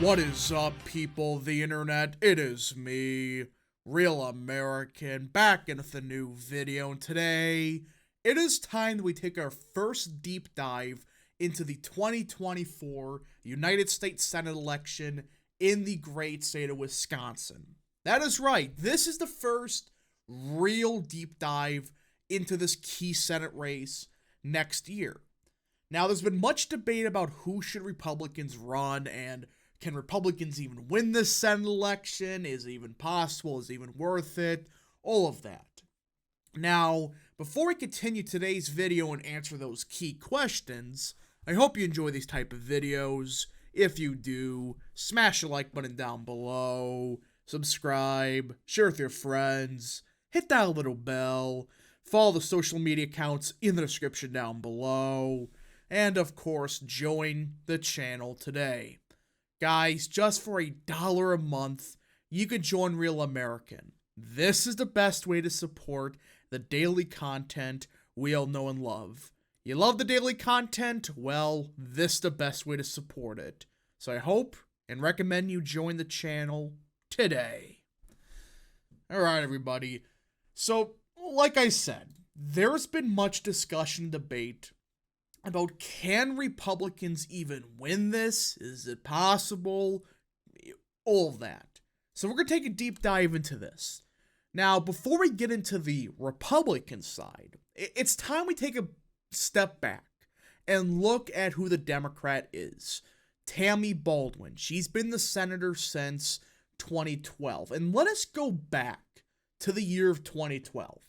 What is up, people of the internet? It is me, Real American, back in with a new video, and today, it is time that we take our first deep dive into the 2024 United States Senate election in the great state of Wisconsin. That is right, this is the first real deep dive into this key Senate race next year. Now, there's been much debate about who should Republicans run, and can Republicans even win this Senate election? Is it even possible? Is it even worth it? All of that. Now, before we continue today's video and answer those key questions, I hope you enjoy these type of videos. If you do, smash the like button down below, subscribe, share with your friends, hit that little bell, follow the social media accounts in the description down below, and of course, join the channel today. Guys, just for $1 a month, you can join Real American. This is the best way to support the daily content we all know and love. You love the daily content? Well, this is the best way to support it. So I hope and recommend you join the channel today. Alright, everybody. So, like I said, there's been much discussion and debate about can Republicans even win this? Is it possible? All of that. So we're going to take a deep dive into this. Now, before we get into the Republican side, it's time we take a step back and look at who the Democrat is. Tammy Baldwin. She's been the senator since 2012. And let us go back to the year of 2012.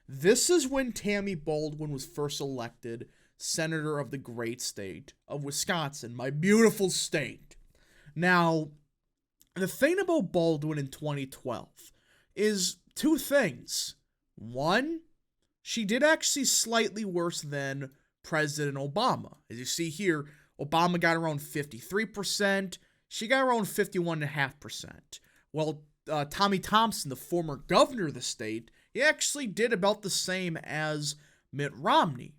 This is when Tammy Baldwin was first elected senator of the great state of Wisconsin, my beautiful state. Now, the thing about Baldwin in 2012 is two things. One, she did actually slightly worse than President Obama. As you see here, Obama got around 53%. She got around 51.5%. Well, Tommy Thompson, the former governor of the state, he actually did about the same as Mitt Romney.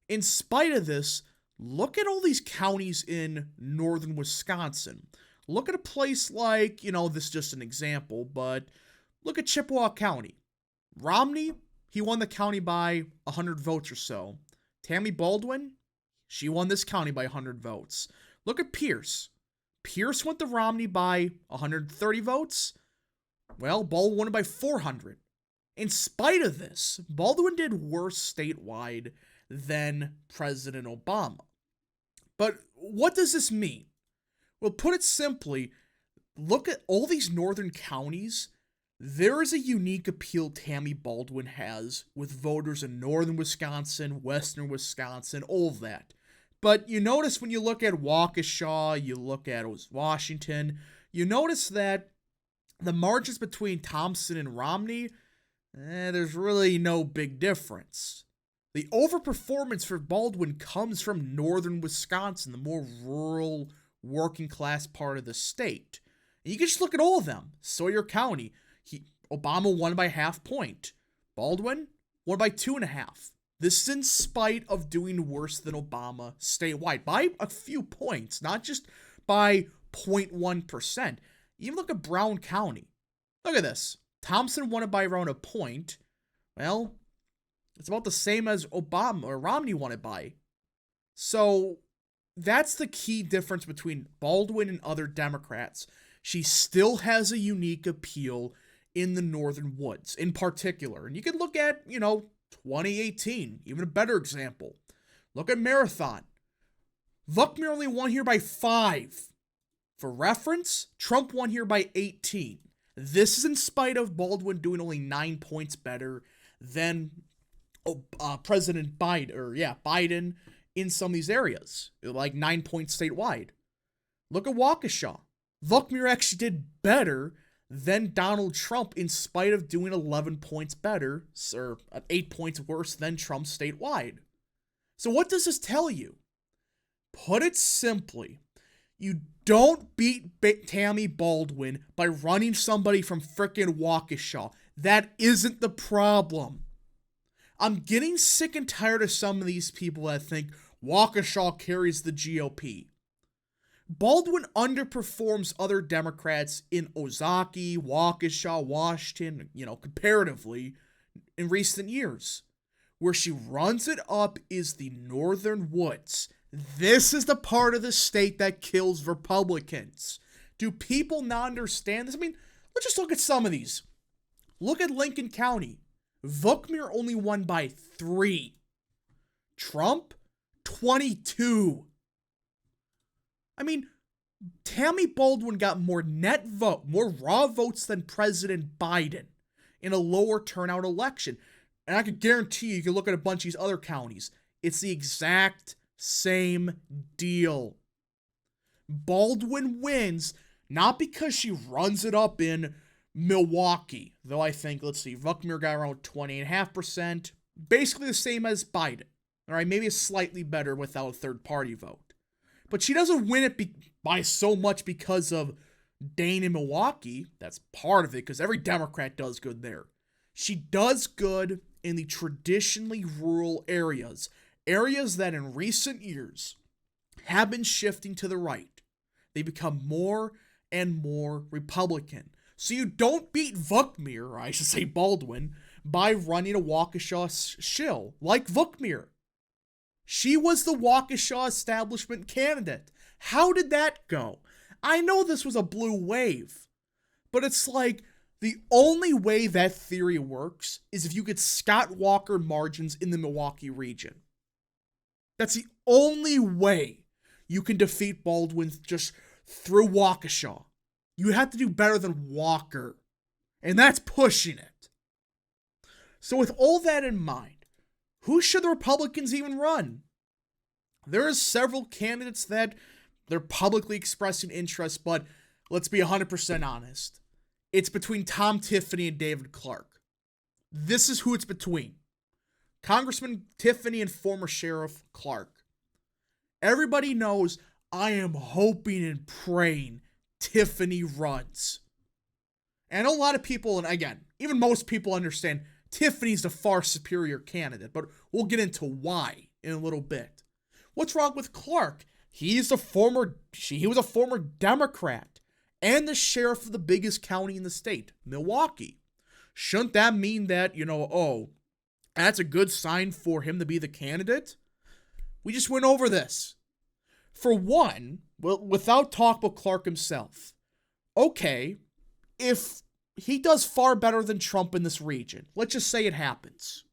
In spite of this, look at all these counties in northern Wisconsin. Look at a place like, this is just an example, but look at Chippewa County. Romney, he won the county by 100 votes or so. Tammy Baldwin, she won this county by 100 votes. Look at Pierce. Pierce went to Romney by 130 votes. Well, Baldwin won it by 400. In spite of this, Baldwin did worse statewide than President Obama. But what does this mean? Well, put it simply, look at all these northern counties. There is a unique appeal Tammy Baldwin has with voters in northern Wisconsin, western Wisconsin, all of that. But you notice when you look at Waukesha, you look at Washington, you notice that the margins between Thompson and Romney, there's really no big difference. The overperformance for Baldwin comes from northern Wisconsin, the more rural, working-class part of the state. And you can just look at all of them. Sawyer County, Obama won by half point. Baldwin won by 2.5. This is in spite of doing worse than Obama statewide by a few points, not just by 0.1%. Even look at Brown County. Look at this. Thompson won it by around a point. Well, it's about the same as Obama or Romney won it by. So that's the key difference between Baldwin and other Democrats. She still has a unique appeal in the northern woods in particular. And you can look at, 2018, even a better example. Look at Marathon. Luckmer only won here by 5. For reference, Trump won here by 18. This is in spite of Baldwin doing only 9 points better than President Biden in some of these areas, like 9 points statewide. Look at Waukesha. Luckmer actually did better than Donald Trump in spite of doing 11 points better, or 8 points worse than Trump statewide. So what does this tell you? Put it simply, you don't beat Tammy Baldwin by running somebody from frickin' Waukesha. That isn't the problem. I'm getting sick and tired of some of these people that think Waukesha carries the GOP. Baldwin underperforms other Democrats in Ozaukee, Waukesha, Washington, comparatively in recent years. Where she runs it up is the northern woods. This is the part of the state that kills Republicans. Do people not understand this? I mean, let's just look at some of these. Look at Lincoln County. Vookmere only won by 3. Trump, 22. I mean, Tammy Baldwin got more raw votes than President Biden in a lower turnout election. And I can guarantee you can look at a bunch of these other counties. It's the exact same deal. Baldwin wins not because she runs it up in Milwaukee, though I think, Vookmere got around 20.5%, basically the same as Biden. All right, maybe it's slightly better without a third-party vote. But she doesn't win it by so much because of Dane in Milwaukee. That's part of it, because every Democrat does good there. She does good in the traditionally rural areas that in recent years have been shifting to the right. They become more and more Republican. So you don't beat Vookmere, or I should say Baldwin, by running a Waukesha shill like Vookmere. She was the Waukesha establishment candidate. How did that go? I know this was a blue wave, but it's like the only way that theory works is if you get Scott Walker margins in the Milwaukee region. That's the only way you can defeat Baldwin just through Waukesha. You have to do better than Walker, and that's pushing it. So with all that in mind, who should the Republicans even run? There are several candidates that they're publicly expressing interest, but let's be 100% honest. It's between Tom Tiffany and David Clark. This is who it's between. Congressman Tiffany and former Sheriff Clark. Everybody knows I am hoping and praying Tiffany runs. And a lot of people, and again, even most people understand Tiffany's the far superior candidate, but we'll get into why in a little bit. What's wrong with Clark? He was a former Democrat and the sheriff of the biggest county in the state, Milwaukee. Shouldn't that mean that, that's a good sign for him to be the candidate? We just went over this. For one, well, without talking about Clark himself, okay, if he does far better than Trump in this region, let's just say it happens.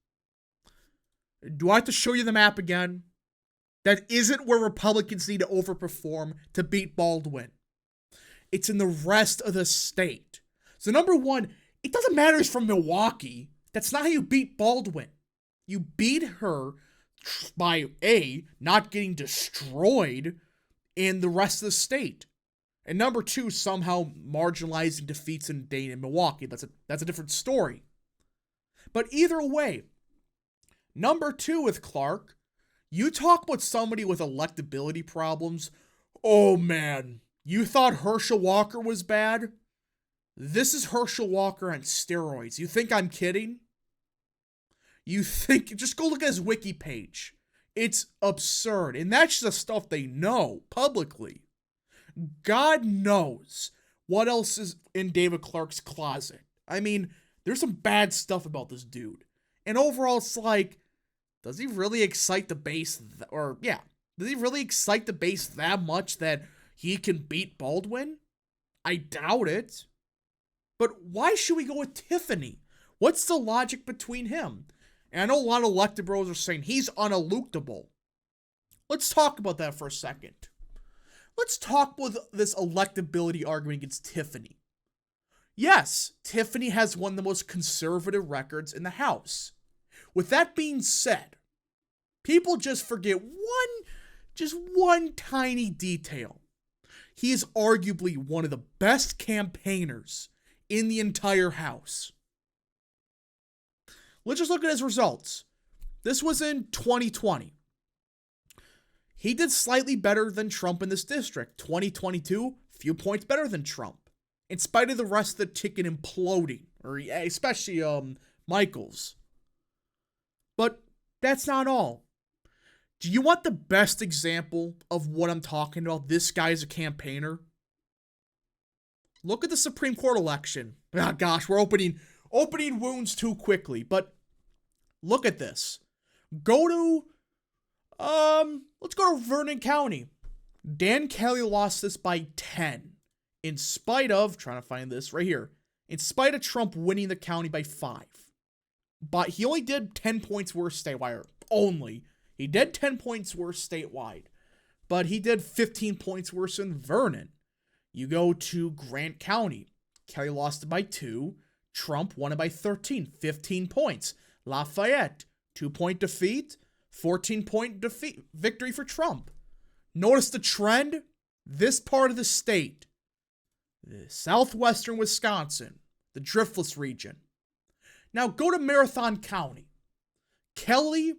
Do I have to show you the map again? That isn't where Republicans need to overperform to beat Baldwin. It's in the rest of the state. So number one, it doesn't matter he's from Milwaukee. That's not how you beat Baldwin. You beat her by A, not getting destroyed in the rest of the state. And number two, somehow marginalizing defeats in Dane and Milwaukee. That's a different story. But either way, number two with Clark, you talk about somebody with electability problems. Oh man, you thought Herschel Walker was bad? This is Herschel Walker on steroids. You think I'm kidding? Just go look at his wiki page. It's absurd. And that's the stuff they know publicly. God knows what else is in David Clark's closet. I mean, there's some bad stuff about this dude. And overall, it's like, does he really excite the base? Does he really excite the base that much that he can beat Baldwin? I doubt it. But why should we go with Tiffany? What's the logic between him? And I know a lot of elected bros are saying he's unelectable. Let's talk about that for a second. Let's talk about this electability argument against Tiffany. Yes, Tiffany has one of the most conservative records in the House. With that being said, people just forget one tiny detail. He is arguably one of the best campaigners in the entire House. Let's just look at his results. This was in 2020. He did slightly better than Trump in this district. 2022, few points better than Trump. In spite of the rest of the ticket imploding, or especially Michaels. But that's not all. Do you want the best example of what I'm talking about? This guy is a campaigner. Look at the Supreme Court election. Oh gosh, we're opening wounds too quickly, but look at this. Go to let's go to Vernon County. Dan Kelly lost this by 10. In spite of, trying to find this right here, in spite of Trump winning the county by 5. But he only did 10 points worse statewide. Only. He did 10 points worse statewide. But he did 15 points worse in Vernon. You go to Grant County. Kelly lost it by 2. Trump won it by 13. 15 points. Lafayette, 2-point defeat. 14-point victory for Trump. Notice the trend? This part of the state, the southwestern Wisconsin, the Driftless region. Now go to Marathon County. Kelly,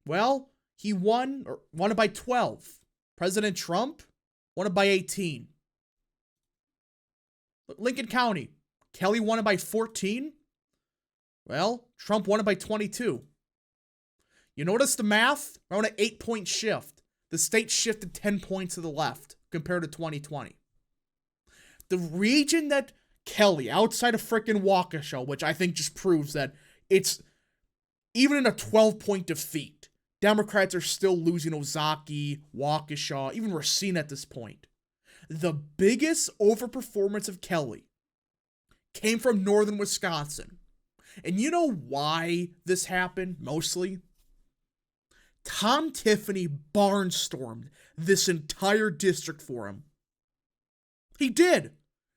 well, he won it by 12. President Trump won it by 18. Lincoln County, Kelly won it by 14. Well, Trump won it by 22. You notice the math? Around an 8-point shift. The state shifted 10 points to the left compared to 2020. The region that Kelly, outside of frickin' Waukesha, which I think just proves that it's, even in a 12-point defeat, Democrats are still losing Ozaukee, Waukesha, even Racine at this point. The biggest overperformance of Kelly came from northern Wisconsin. And you know why this happened, mostly? Tom Tiffany barnstormed this entire district for him. He did.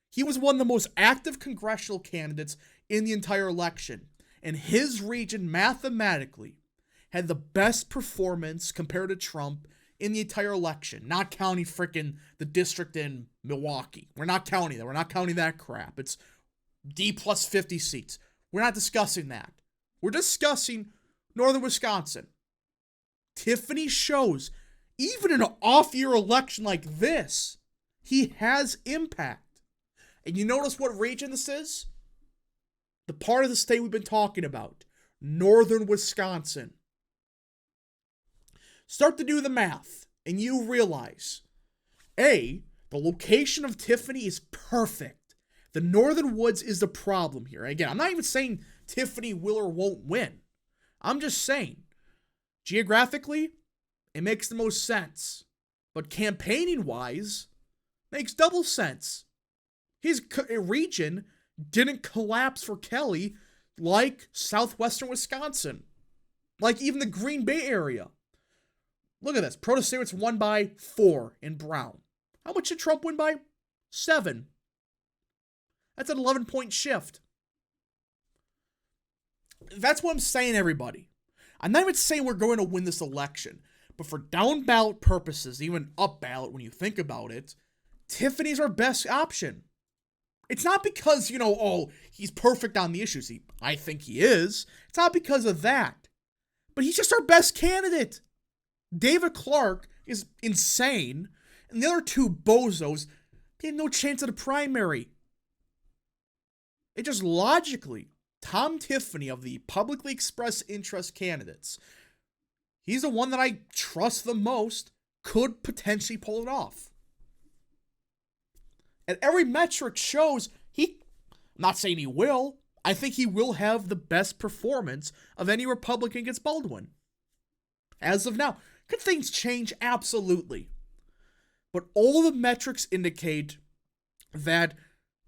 He was one of the most active congressional candidates in the entire election. And his region mathematically had the best performance compared to Trump in the entire election. Not counting frickin' the district in Milwaukee. We're not counting that. We're not counting that crap. It's D plus 50 seats. We're not discussing that. We're discussing northern Wisconsin. Tiffany shows, even in an off-year election like this, he has impact. And you notice what region this is? The part of the state we've been talking about. Northern Wisconsin. Start to do the math, and you realize, A, the location of Tiffany is perfect. The northern woods is the problem here. Again, I'm not even saying Tiffany will or won't win. I'm just saying, geographically, it makes the most sense. But campaigning-wise, makes double sense. His region didn't collapse for Kelly like southwestern Wisconsin. Like even the Green Bay area. Look at this. Protestants won by 4 in Brown. How much did Trump win by? 7. That's an 11-point shift. That's what I'm saying, everybody. I'm not even saying we're going to win this election, but for down ballot purposes, even up ballot when you think about it, Tiffany's our best option. It's not because, he's perfect on the issues. I think he is. It's not because of that. But he's just our best candidate. David Clark is insane, and the other two bozos, they had no chance at a primary. It just logically, Tom Tiffany of the publicly expressed interest candidates, he's the one that I trust the most, could potentially pull it off. And every metric shows I'm not saying he will, I think he will have the best performance of any Republican against Baldwin. As of now. Could things change? Absolutely. But all the metrics indicate that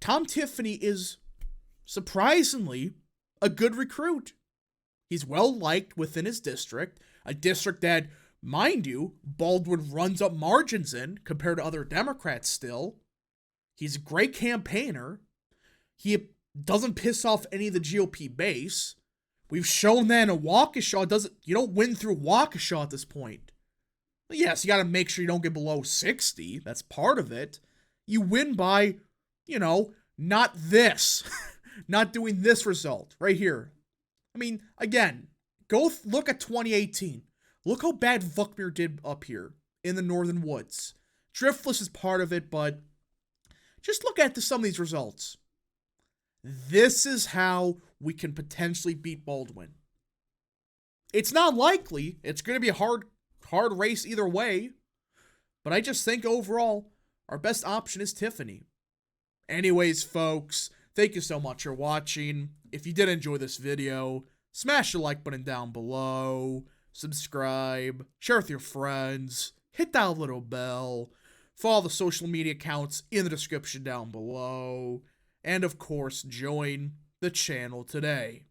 Tom Tiffany is surprisingly a good recruit. He's well liked within his district, a district that, mind you, Baldwin runs up margins in compared to other Democrats still. He's a great campaigner. He doesn't piss off any of the GOP base. We've shown that in Waukesha, you don't win through Waukesha at this point. Yes, you got to make sure you don't get below 60. That's part of it. You win by, not this. Not doing this result right here. I mean, again, go look at 2018. Look how bad Vuckmere did up here in the northern woods. Driftless is part of it, but just look at some of these results. This is how we can potentially beat Baldwin. It's not likely. It's going to be a hard hard race either way. But I just think overall, our best option is Tiffany. Anyways, folks, thank you so much for watching. If you did enjoy this video, smash the like button down below, subscribe, share with your friends, hit that little bell, follow the social media accounts in the description down below, and of course, join the channel today.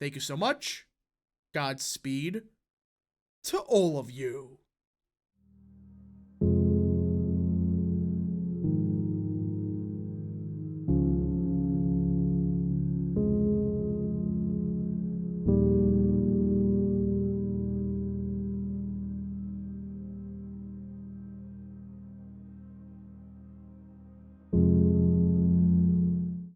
Thank you so much. Godspeed to all of you.